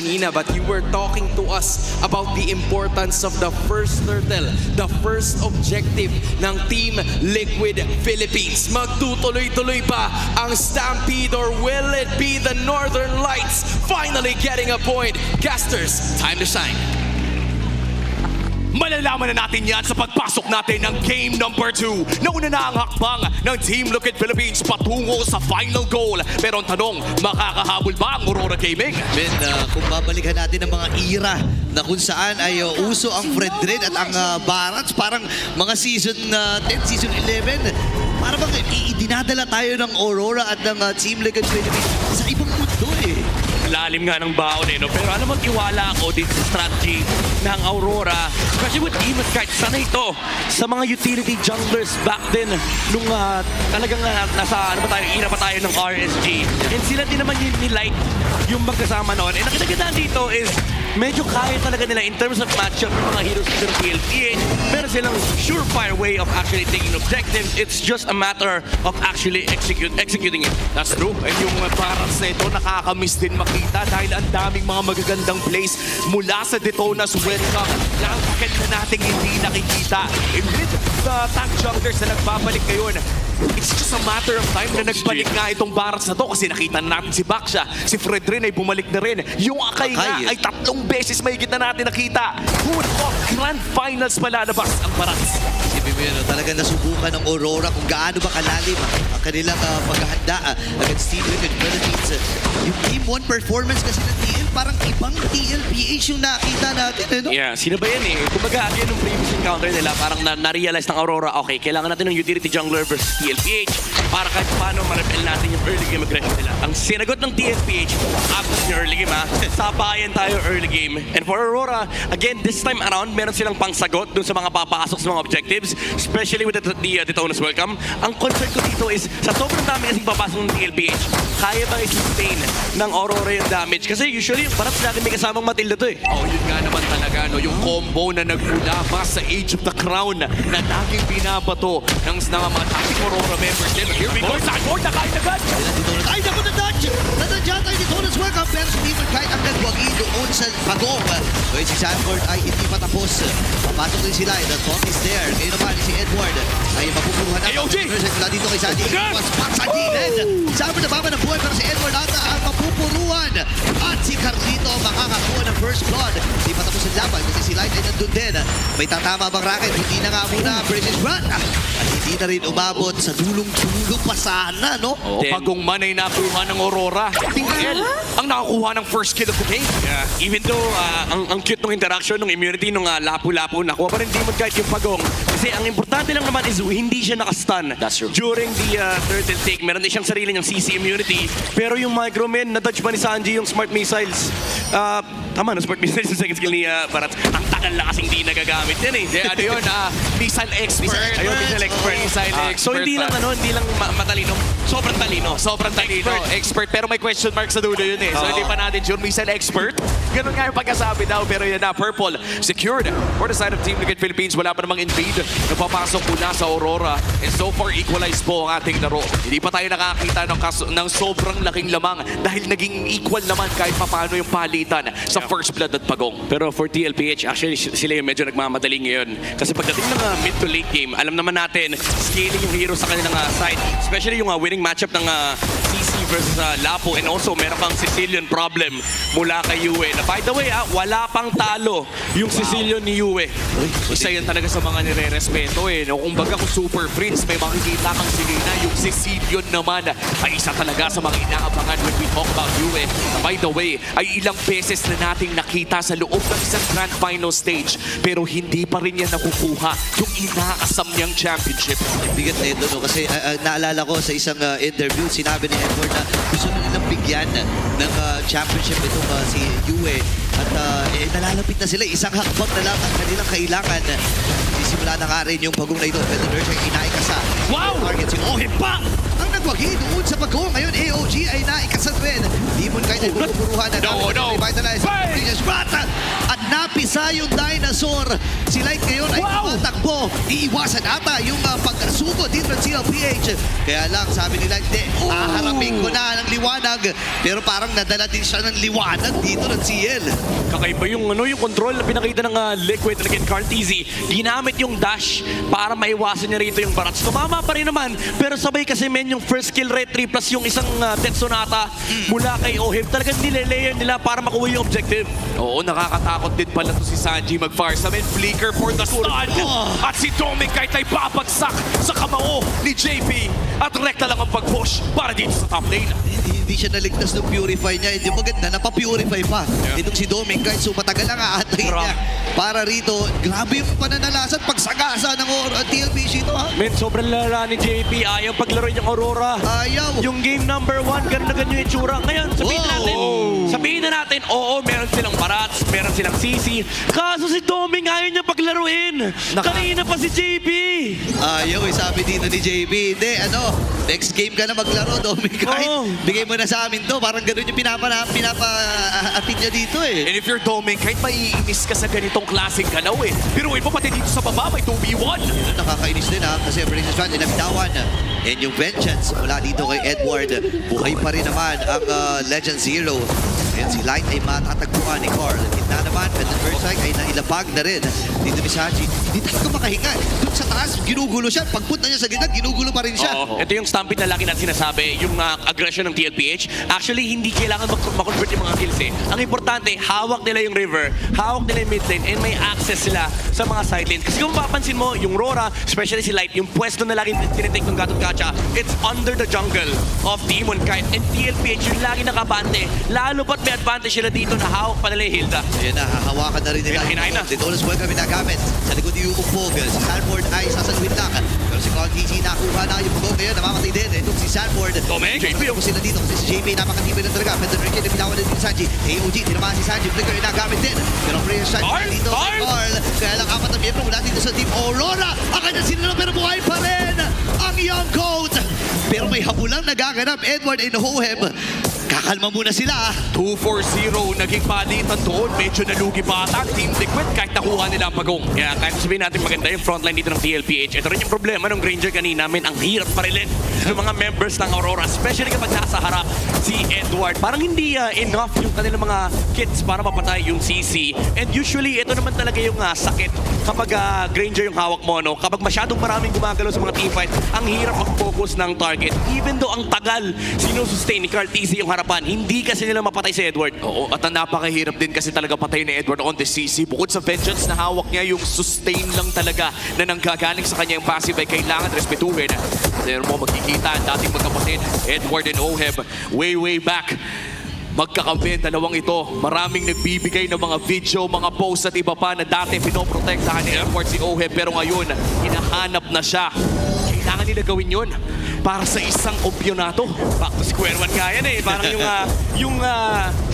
kanina, but you were talking to us about the importance of the first turtle, the first objective ng Team Liquid Philippines. Magtutuloy-tuloy ba ang Stampede or will it be the Northern Lights finally getting a point? Casters, time to shine. Malalaman na natin yan sa pagpasok natin ng game number 2. Nauna na ang hakbang ng Team Liquid Philippines patungo sa final goal. Pero ang tanong, makakahabol ba ang Aurora Gaming? Ben, kung babalikan natin ang mga era na kung saan ay uso ang Fred Red at ang Barats, parang mga season 10, season 11, parang bang dinadala tayo ng Aurora at ng Team Liquid Philippines sa ibang mundo eh. Lalim nga ng baon eh, no? Pero alam mo, tiwala ako dito sa strategy ng Aurora. Especially with Emus kahit sanay ito sa mga utility junglers back then nung talagang nasa ano pa tayo, ina pa tayo ng RSG. And sila din naman yung nilight yung magkasama noon. And nakitagandaan dito is medyo kaya talaga nila in terms of matchup ng mga heroes ng PLPH. Meron silang surefire way of actually taking objectives. It's just a matter of actually executing it. That's true. And yung Barats na ito, nakakamiss din makita dahil ang daming mga magagandang plays mula sa Detona's welcome na ang pakil na natin hindi nakikita. And with the tank junglers na nagbabalik ngayon, it's just a matter of time na nagbalik nga itong Barats na to kasi nakita na natin si Baksha, si Fred rin ay bumalik na rin. Yung Akay nga ay 3 beses mahigit na natin nakita. Who would have Grand Finals malalabas ang Barats? Sabi mo yun, talagang nasubukan ng Aurora kung gaano ba kalalim ang kanilang paghahanda against Team Liquid Philippines. Yung Team 1 performance kasi ng TL, parang ibang TLPH yung nakita natin. No? Yeah, sino ba yan eh? Kumbaga, again, yung previous encounter nila, parang na-realize ng Aurora, okay, kailangan natin ng utility jungler versus TLPH para kahit paano ma-repel natin yung early game aggression nila. Ang sinagot ng TLPH, absent yung early game sabayan tayo early game. And for Aurora, again, this time around, meron silang pangsagot dun sa mga papasok sa mga objectives, especially with the Detona's welcome. Ang concern ko dito is, sa sobrang dami kasing papasok ng TLPH, kaya ba i-sustain ng Aurora yung damage? Kasi usually, yung Barats natin may kasamang Matilda to eh. Oh, yun nga naman talaga, no? Yung combo na nagmula pa sa Age of the Crown na laging binabato ng mga ating Aurora members. Then here we go, sideboard na kain agad! Ay, naku na dodge! Nandiyan tayo dito na welcome pero si Demon kahit ang nagwagi doon sa pagong. Ngayon si Sanford ay hindi pa tapos. Papasok din sila. The talk is there. Ngayon naman si Edward ay mapupuruhan na. AOG! Mula dito kay Sandy. Mas back sa Dylan. Sanford na baba ng buhay pero si Edward ata ang mapupuruhan. At si Carlito makakakuha ng first blood. Hindi pa tapos ang laban kasi si Light ay nandun din. May tatama bang racket? Hindi na nga muna British Run. At hindi na rin umabot sa dulong-dulo pa sana, no? Oh, Pagong man ay nakuha ng Aurora. TL ang nakakuha ng first kill of the game. Yeah. Even though ang cute ng interaction ng immunity nung lapu-lapu, nakuha pa rin Demon kahit yung pagong. Kasi ang importante lang naman is hindi siya nakastun. That's true. During the turtle take, meron din siyang sarili niyang CC immunity. Pero yung Microman, na-dodge pa ni Sanji yung smart missiles. Tama no, smart missiles yung second skill ni Barats. Ang tagal na kasing di nagagamit yan eh. Ano yun? Missile expert. Ayun, missile expert. Missile expert. So hindi lang hindi lang matalino. Sobrang talino. Sobrang talino. Expert. Pero may question mark sa dulo yun eh. So hindi pa natin sure. Missile expert. Ganun nga yung pagkasabi daw. Pero yun na, Purple secured for the side of Team Liquid Philippines. Wala pa namang invade. Napapasok muna sa Aurora. And so far, equalized po ang ating laro. Hindi pa tayo nakakita ng sobrang laking lamang dahil naging equal naman kahit paano yung palitan sa first blood at pagong. Pero for TLPH, actually sila yung medyo nagmamadali ngayon. Kasi pagdating ng mid to late game, alam naman natin, scaling yung hero sa kanilang side. Especially yung winning matchup ng CC versus Lapu. And also, meron pang Sicilian problem mula kay Yue. Na by the way, wala pang talo yung Sicilian ni Yue. Isa yan talaga sa mga nire-respeto eh. No? Kung baga kung Super Prince, may makikita kang Selena. Yung Sicilian naman ay isa talaga sa mga inaabangan when we talk about Yue. By the way, ay ilang beses na nating nakita sa loob ng isang Grand Final stage. Pero hindi pa rin yan nakukuha yung inaasam niyang championship. Bigat na ito, no? Kasi naalala ko sa isang interview, sinabi ni Edward na gusto na nilang bigyan ng championship itong si Yue. At nalalapit na sila. Isang hakbang na lang ang kanilang kailangan. Sisimula na nga rin yung pagong na ito. Pero Nurse ay inaikasa. Wow! Target si Ohim pa! Ang nagwagi doon sa pagong. Ngayon, AOG ay naikasa rin. Demon kahit ay pupuruhan na No! revitalize. At napisa Umasa yung dinosaur. Si Light ngayon ay tumatakbo. Iiwasan ata yung pagkasugo dito ng CLPH. Kaya lang, sabi ni Light, haharapin ko na ng liwanag. Pero parang nadala din siya ng liwanag dito ng CL. Kakaiba yung yung control na pinakita ng Liquid and again Carl TZ. Ginamit yung dash para maiwasan niya rito yung barats. Tumama pa rin naman, pero sabay kasi men yung first kill rate 3 plus yung isang Death Sonata mula kay Oheb. Talagang nilelayer nila para makuha yung objective. Oo, nakakatakot din pala to si Sanji mag-fire sa men. Flicker for the stun. At si Doming kahit ay babagsak sa kamao ni JP. At rekta lang ang pag-push para dito sa top lane. Hindi siya naligtas ng purify niya. Hindi maganda, napapurify pa. Itong si Doming, kahit matagal lang aatay niya. Para rito, grabe yung pananalasan, pagsagasa ng TLPG ito ha. Men, sobrang lala ni JP. Ayaw paglaro niyang Aurora. Ayaw. Yung game number 1, ganun na ganun yung itsura. Ngayon, sabihin na natin, oo, meron silang Barats, meron silang CC. Kaso si Doming ayaw niya paglaruin. Kanina pa si JP. Ayaw, sabi dito ni JP. Hindi, next game ka na maglaro, Doming. Kahit bigay mo na sa amin to. Parang ganun yung pinapa-apin niya dito eh. And if you're Doming, kahit maiinis ka sa ganitong klaseng galaw piruin mo pati dito sa baba, may 2v1. Nakakainis din ha, kasi Versus Fan, inabitawan. And yung vengeance mula dito kay Edward, buhay pa rin naman ang Legend Zero. And si Light ay matatagpuan ni Carl. Gitna naman, and the first strike ay nailabag na rin dito ni Sanji. Hindi talaga makahinga. Doon sa taas, ginugulo siya. Pagpunta niya sa gitna, ginugulo pa rin siya. Ito yung stampede na lagi natin sinasabi, yung aggression ng TLPH. Actually, hindi kailangan makonvert yung mga kills Ang importante, hawak nila yung river, hawak nila yung mid lane, and may access sila sa mga side lane. Kasi kung mapapansin mo, yung Rora, especially si Light, yung pwesto na lagi tinitake ng Gatot Kacha, it's under the jungle of Demon Kite. And TLPH yung lagi nakabante. Lalo pat may advantage sila dito na hawak pa nila yung Hilda. Ayan na, hahawakan na rin nila. Hinahin na. Dito ulit kami nagamit. Sa likod ni Umpog, si Sanford ay sasalwin lang. Pero si Carl TG nakuha na yung pugong ngayon, namamatay din. Itong si Sanford. Doming, JP. Kung sila dito kasi si JP, napakatibay na talaga. Pero Ricky na binawan na din si Sanji. AOG, tinamaan si Sanji. Flicker ay nagamit din. Pero prayer shot dito kay Carl. Kaya lang apat na miyembro mula dito sa Team Aurora. Ang kanya sinalo pero buhay pa rin ang Young Goat. Pero may habulang nagaganap. Edward and Oheb. Kakalma muna sila. 2-4-0, naging palitan doon. Medyo nalugi pa ata ang Team Liquid kahit nakuha nila ang pagong. Kaya kahit sabihin natin maganda yung frontline dito ng TLPH, ito rin yung problema ng Granger kanina, ang hirap pa rin ng mga members ng Aurora, especially kapag nasa harap si Edward. Parang hindi enough yung kanilang mga kits para mapatay yung CC. And usually, ito naman talaga yung sakit kapag Granger yung hawak mo. Kapag masyadong maraming gumagalaw sa mga teamfight, ang hirap mag-focus ng target. Even though ang tagal sinusustain ni Carl TZ yung harapan, hindi kasi nila mapatay si Edward. Oo, at ang napakahirap din kasi talaga patay ni Edward on the CC. Bukod sa vengeance na hawak niya, yung sustain lang talaga na nanggagaling sa kanya yung passive ay kailangan respetuhin. Pero mo magkikita ang dating magkapatid, Edward and Oheb, way back. Magkakampi ang dalawang ito. Maraming nagbibigay ng mga video, mga posts at iba pa na dati pinoprotektahan ni Edward si Oheb. Pero ngayon, hinahanap na siya. Kailangan nila gawin yun para sa isang ompyonato. Back to square one nga yan Parang yung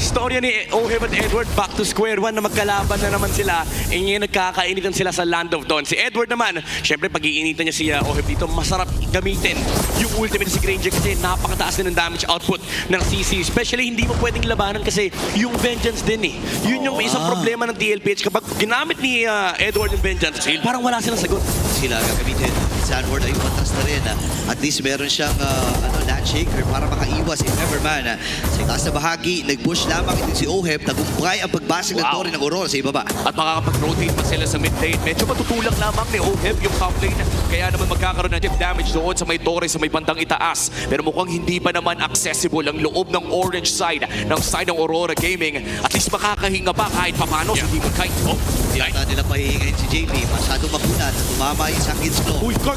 storya ni Oheb at Edward, back to square one na magkalaban na naman sila. E ngayon nagkakainitan sila sa Land of Dawn. Si Edward naman, syempre pag-iinitan niya si Oheb dito, masarap gamitin yung ultimate si Granger kasi napakataas din ng damage output ng CC. Especially hindi mo pwedeng labanan kasi yung vengeance din Yun yung isang problema ng TLPH. Kapag ginamit ni Edward yung vengeance, parang wala silang sagot. Sila gagamitin. Sanford ay umatas na rin. At least meron siyang land shaker para makaiwas si Everman. Sa itaas na bahagi, nag-push lamang ito si Oheb. Nagumpay ang pagbasag ng Tori ng Aurora sa ibaba. At makakapag-rotate pa sila sa mid lane. Medyo matutulak lamang ni Oheb yung top lane. Kaya naman magkakaroon ng deep damage doon sa may Tori, sa may bandang itaas. Pero mukhang hindi pa naman accessible ang loob ng orange side ng ng Aurora Gaming. At least makakahinga pa kahit papano sa Demon Kite. Hindi ata nila pahihingayin si JP. Masyadong makunat. Tumama yung Sakins Claw. Uy, guard!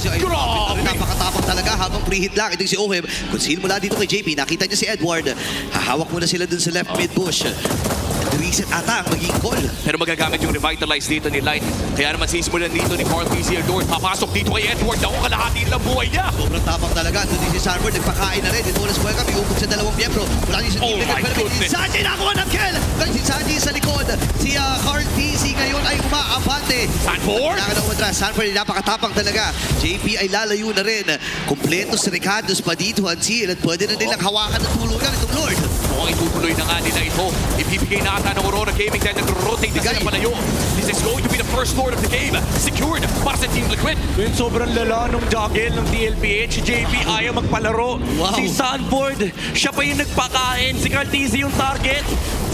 Grabe! Napakatapang talaga habang pre-hit lang. Ito si Oheb. Conceal mula dito kay JP. Nakita niya si Edward. Hahawak muna sila dun sa left mid bush. Reset ata ang magiging call. Pero magagamit yung revitalize dito ni Light. Kaya naman sisimulan dito ni Carl TZ Lord. Papasok dito kay Edward. Ako kalahati lang buhay niya. Sobrang tapang talaga. Doon din si Sanford. Nagpakain na rin. Dito ulas buhay kami. Ubog sa dalawang miyembro. Wala din sa team. Si Sanji nakuha ng kill. Kaya si Sanji sa likod. Si Carl TZ ngayon ay umaabante. Sanford? Kailangan ng umatras. Sanford ay napakatapang talaga. JP ay lalayo na rin. Kompleto si Ricardo's pa dito, Hansil. At pwede na nilang hawakan at tulugan itong Lord. Mukhang itutuloy na nga nila ito. Ibibigay na ata ng Aurora Gaming dahil nag-rotate na sila palayo. This is going to be the first Lord of the game. Secured para sa Team Liquid. Yun, sobrang lala nung juggle ng TLPH. Si JP ayaw magpalaro. Wow. Si Sanford, siya pa yung nagpakain. Si Cartesi yung target.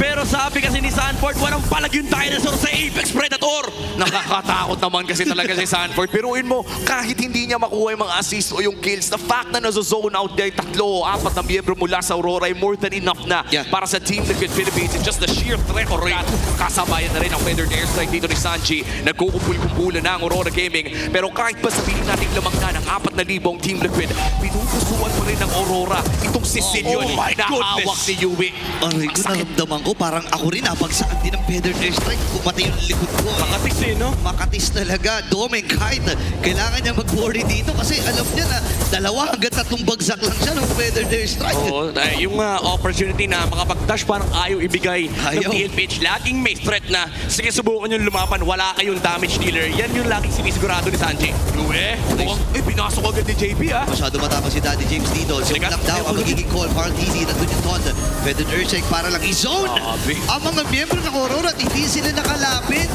Pero sabi kasi ni Sanford, walang palag yung dinosaur sa Apex Predator. Nakakatakot naman kasi talaga si Sanford. Piruin mo, kahit hindi niya makuha yung mga assist o yung kills, the fact na nasa-zone out there, 3 o 4 na miyembro mula sa Aurora ay more than enough na para sa Team Liquid Philippines. And just the sheer threat of that, kasabayan na rin ang feathered airstrike dito ni Sanji. Nagkukumpul-kumpulan na ang Aurora Gaming. Pero kahit pa sabihin natin lamang na ng 4,000 ang Team Liquid, pinupusuan pa rin ng Aurora itong Sicilian na hawak ni Yui. Aray ko, naramdaman ko. Parang ako rin, napagsaan din ng feathered airstrike. Kumati yung likod ko. Makatis eh, no? Makatis talaga. Domeng kahit kailangan niya mag-worry dito kasi alam niya na 2 hanggang 3 bagsak lang siya ng feathered airstrike. Oo, yung opportunity na makapag-dash parang ayaw ibigay ng TLPH. Laging may threat na, sige subukan yung lumapan, wala kayong damage dealer. Yan yung laging sinisigurado ni Sanji. Yui, mukhang pinasok agad ni JP ha. Masyado matapang si Daddy James dito. So lang daw ang magiging call. Parang easy. Nandun yung Todd. Feathered airstrike para lang i-zone ang mga miyembro ng Aurora at hindi sila nakalapit.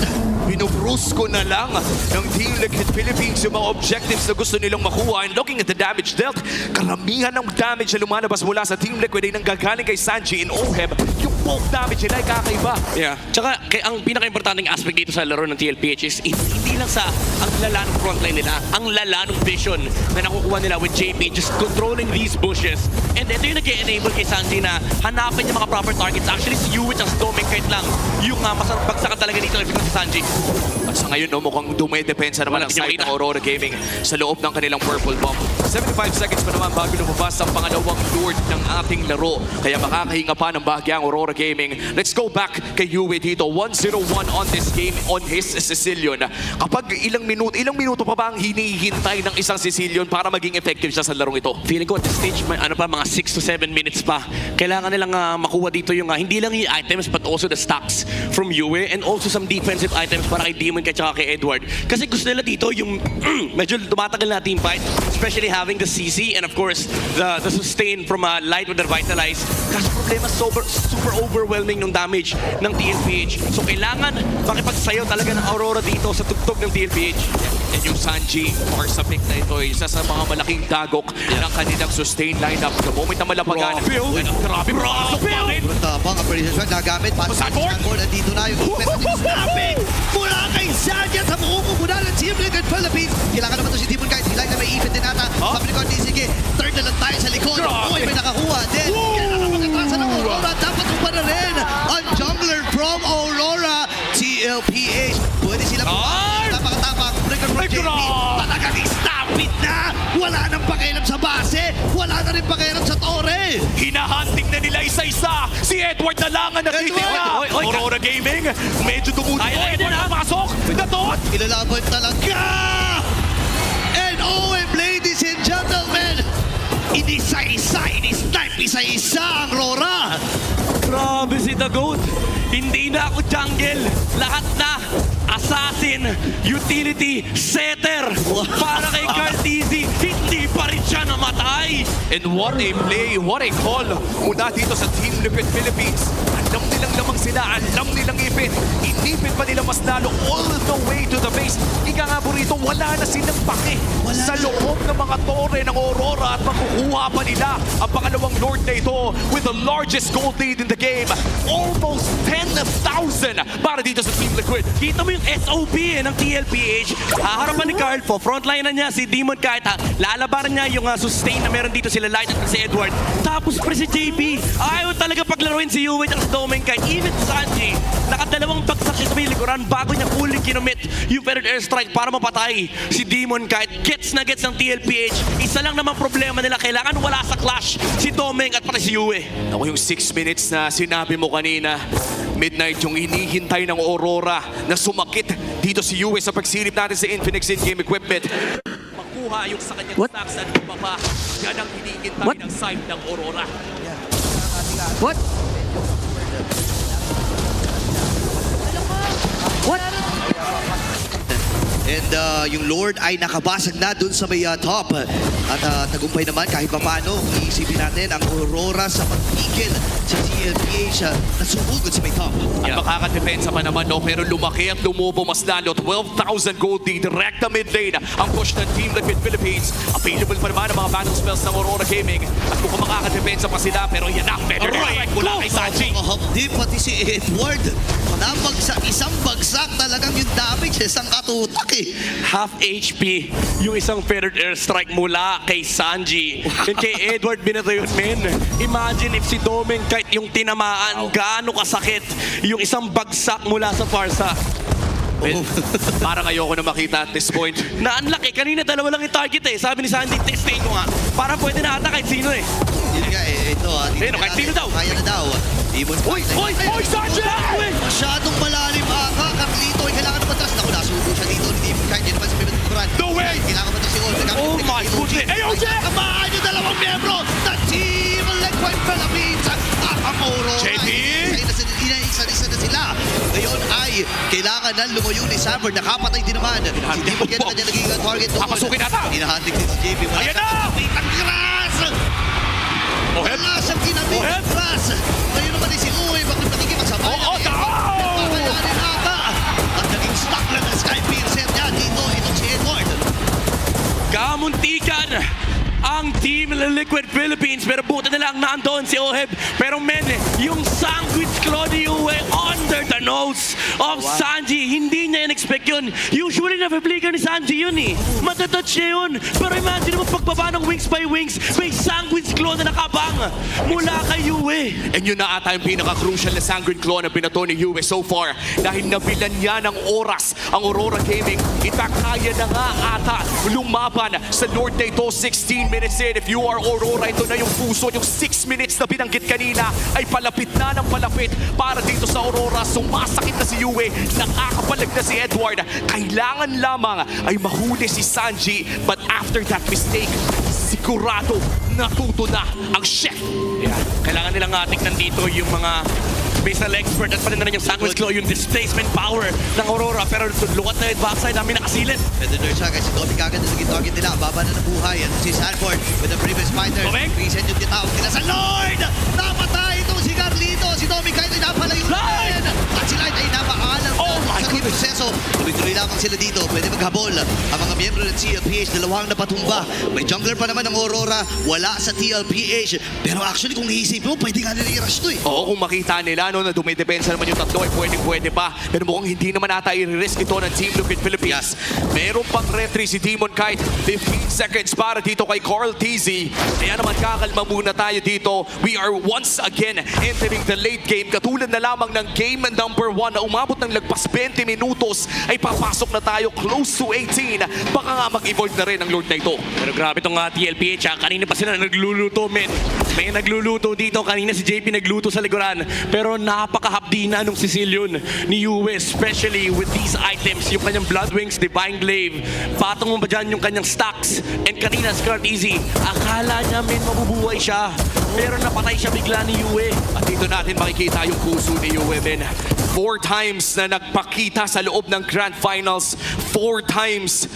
Binubrusko na lang ng Team Liquid Philippines yung mga objectives na gusto nilang makuha. And looking at the damage dealt, karamihan ng damage na lumalabas mula sa Team Liquid ay nanggagaling kay Sanji in Oheb. Yung poke damage nila ay kakaiba. Yeah. Tsaka, ang pinaka-importanting aspect dito sa laro ng TLPH is hindi lang sa ang lala ng frontline nila, ang lala ng vision na nakukuha nila with JP, just controlling these bushes. And ito yung nag-enable kay Sanji na hanapin yung mga proper targets. Actually, si Yui at Domeng kahit lang yung masarap bagsakan talaga dito because si Sanji. At sa ngayon, no, mukhang dumedepensa naman ang side ng Aurora Gaming sa loob ng kanilang purple bomb. 75 seconds pa naman bago lumabas ang pangalawang Lord ng ating laro. Kaya makakahinga pa ng bahagya ang Aurora Gaming. Let's go back kay Yui dito. 1-0-1 on this game on his Sicilian. Kapag ilang minuto pa ba ang hinihintay ng isang Sicilian para maging effective siya sa larong ito? Feeling ko at this stage, mga 6 to 7 minutes pa. Kailangan nilang makuha dito yung hindi lang yung items but also the stacks from Yui and also some defensive items para kay Demon kay tsaka kay Edward. Kasi gusto nila dito yung medyo tumatagal na team fight, especially having the CC and of course the sustain from Light with the Revitalize. Kasi problema super overwhelming ng damage ng TLPH. So kailangan makipagsayaw talaga ng Aurora dito sa tugtog ng TLPH. And yung Sanji, or sa pick na ito, isa sa mga malaking dagok ng kanilang sustain lineup. The moment na malapagan, grabe, Tapang, appreciation, nagamit. Sanford, andito na yung snapping mula kay Sanji at sa buong muna ng Team Liquid Philippines. Kailangan naman ito si Demon Guide. Hilay na may even din ata. Sabi ni Cordy, sige, third na lang tayo sa likod. Uy, may nakakuha. Then, kailangan mag-atrasan ng Aurora. Dapat upa na rin ang jungler from Aurora. TLPH. Pwede sila napakatapang. Breaker. Talagang stampede na. Wala nang pakialam sa base. Wala na rin pakialam sa torre. Hinahunting na nila isa-isa. Si Edward na lang ang nakitira. Aurora Gaming, medyo dumutin. Edward na pasok. Natot. Ilalaban talaga. And OM, ladies and gentlemen, ini-snipe isa-isa ang Aurora. Grabe si The Goat. Hindi na ako jungle. Lahat na. Assassin, utility, setter. Para kay Cartesi, hindi pa rin siya namatay. And what a play, what a call mula dito sa Team Liquid Philippines. Alam nilang lamang sila, alam nilang ipit. Inipit pa nila mas lalo all the way to the base. Ika nga po rito, wala na silang pake sa loob ng mga tore ng Aurora at makukuha pa nila ang pangalawang Lord na ito with the largest gold lead in the game. Almost 10,000 para dito sa Team Liquid. Kita mo yung SOP ng TLPH. Harapan ni Carl po. Frontline na niya si Demon kahit lalabaran niya yung sustain na meron dito sila Light at si Edward. Tapos pre si JP. Ayaw talaga paglaruin si Yui at si Domeng kahit even Sanji. Nakadalawang bagsak siya sa may likuran bago niya huling kinumit yung feathered airstrike para mapatay si Demon kahit gets na gets ng TLPH. Isa lang naman problema nila. Kailangan wala sa clash si Domeng at pati si Yui. Ako yung 6 minutes na sinabi mo kanina. Midnight yung hinihintay ng Aurora na sumakit dito si Yui sa pagsilip natin sa Infinix in-game equipment. Makuha yung sa kanyang stacks at bumaba. Yan ang hinihintay ng side ng Aurora. What? What? And yung Lord ay nakabasag na dun sa may top. At tagumpay naman kahit pa paano, iisipin natin ang Aurora sa pagpigil sa TLPH na sumugod sa may top. At makakadepensa pa naman, no? Pero lumaki at lumubo mas lalo. 12,000 gold lead, direct na mid lane. Ang push ng Team Liquid Philippines. Available pa naman ang mga battle spells ng Aurora Gaming. At mukhang makakadepensa pa sila, pero yan ang better strike mula kay Sanji. Di pati si Edward. Nabagsak, isang bagsak talagang yung damage. Isang katutak eh. Half HP yung isang feathered airstrike mula kay Sanji. And kay Edward binato yun, men. Imagine if si Domeng kahit yung tinamaan, gaano kasakit yung isang bagsak mula sa Farsa. Well, parang ayoko na makita at this point. Na ang laki, kanina dalawa lang yung target eh. Sabi ni Sanji, testing ko nga. Para pwede na ata kahit sino eh. Yun nga eh, ito Pero kahit sino daw. Kaya na daw. Demon Fight. Sanji! Masyadong malalim aka. Carlito ay kailangan na matras. Naku, nasubo siya dito. Hindi mo kahit yun naman sa Pimento Brand. No way! Kailangan matras si Old. Oh my goodness. AOG! Kamaan yung dalawang miyembro ng Team Liquid Philippines. At ang Aurora. JP! Isa na sila. Ngayon ay kailangan na lumayo ni Sanford. Nakapatay din naman. Hindi mo kaya na kanya naging target doon. Papasukin ata! Hinahantik din si JP. Ayan na! Ang grass! Oheb! Wala siyang kinabing Oheb! grass. Ngayon naman si Uy. Bakit nakikipagsabay? Pakayanin ata. At naging stuck lang ang Sky Piercer niya. Dito, itong si Edward. Kamuntikan ang Team Liquid Philippines, pero buta na lang nandoon si Oheb. Pero men, yung Sandwich Claw ni Uwe under the nose of Sanji, hindi niya in-expect yun. Usually na-flicker ni Sanji yun eh. Matatouch niya yun. Pero imagine mo pagbaba ng wings by wings, may Sandwich Claw na nakabang mula kay Uwe. And yun na ata yung pinaka-crucial na Sanguine Claw na binato ni Yue so far. Dahil nabilan niya ng oras ang Aurora Gaming. Itakaya na nga ata lumaban sa Lord na ito. 16 minutes in. If you are Aurora, ito na yung puso. Yung 6 minutes na binanggit kanina ay palapit na ng palapit para dito sa Aurora. Sumasakit na si Yue. Nakakapalag na si Edward. Kailangan lamang ay mahuli si Sanji. But after that mistake, sigurado natuto na ang chef. Yeah. Kailangan nilang tignan dito yung mga basal expert at pa rin na rin yung Sandwich Claw, yung displacement power ng Aurora. Pero lukat na yung backside namin nakasilid. Pwede na siya kasi Tommy kagad na naging target nila. Ang baba na ng buhay. At si Sanford with the previous fighter. Tommy? Reset yung tinawag nila sa Lord! Napatay itong si Carlito. Si Tommy kahit ay napalayo na rin. At si Light ay napaalam sa proseso. Tuloy-tuloy lamang sila dito. Pwede maghabol. Ang mga miyembro ng TLPH, dalawang napatumba. May jungler pa naman ng Aurora. Wala sa TLPH. Pero actually, kung iisipin mo, pwede nga nila i-rush to eh. Oo, kung makita nila no, na dumidepensa naman yung tatlo ay pwede pa. Pero mukhang hindi naman ata i-risk ito ng Team Liquid Philippines. Meron pang retry si Demon Kite. 15 seconds para dito kay Carl TZ. Kaya naman kakalma muna tayo dito. We are once again entering the late game. Katulad na lamang ng game number 1 na umabot ng lagpas 20 minutos ay papasok na tayo close to 18. Baka nga mag-evolve na rin ang Lord na ito. Pero grabe itong TLPH. Kanina pa sila nagluluto, men. May nagluluto dito. Kanina si JP nagluto sa likuran. Pero napakahapdi na nung Sicilian ni Yue, especially with these items. Yung kanyang Blood Wings, Divine Glaive. Patong mo ba dyan yung kanyang stacks? And kanina, Scar Easy, akala niya men mabubuhay siya. Pero napatay siya bigla ni Yue. At dito natin makikita yung puso ni Yue, men. 4 times na nagpakita sa loob ng Grand Finals. 4 times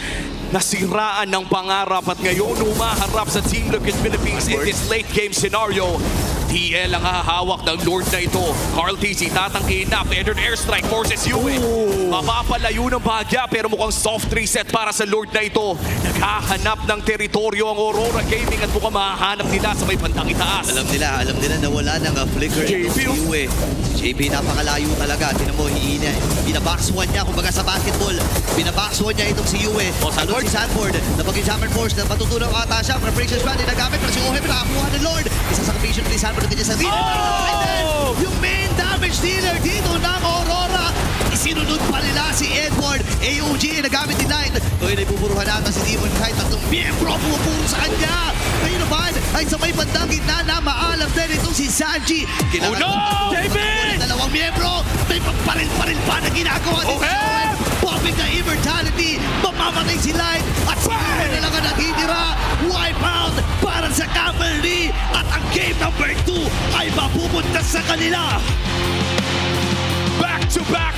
nasiraan ng pangarap at ngayon humaharap sa Team Liquid Philippines in this late game scenario. TL ang hahawak ng Lord na ito. Carl TZ tatangkihin na. Feathered airstrike forces Yue. Mapapalayo ng bahagya pero mukhang soft reset para sa Lord na ito. Naghahanap ng teritoryo ang Aurora Gaming at mukhang mahahanap nila sa may bandang itaas. Alam nila na wala nang flicker JP, si Yue. Si JP napakalayo talaga. Tinan mo, binabox one niya. Kumbaga sa basketball, binabox one niya itong si Yue. Ano si Sanford, napag-examine force, napatutunan ata siya. Preparation strand, nagamit. Pero si Oheb nakakuha ng Lord. Isa sa commission ni Sanford na ganyan sa rin. And then, yung main damage dealer dito ng Aurora, isinunod pa nila si Edward. AOG, nagamit ni Light. Ngayon ay pupuruhan natin si Demon kahit tatlong miyembro pumupuro sa kanya. Ngayon naman ay sa may bandang gitna na maalam din itong si Sanji. Oh no! David! Dalawang miyembro, may pagparil-paril pa na ginagawa ni Oheb. Popping na immortality, mamamatay si Light at si Oheb na lang ang natitira. Wipe out para sa Cavalry at ang game number 2 ay mapupunta sa kanila. Back-to-back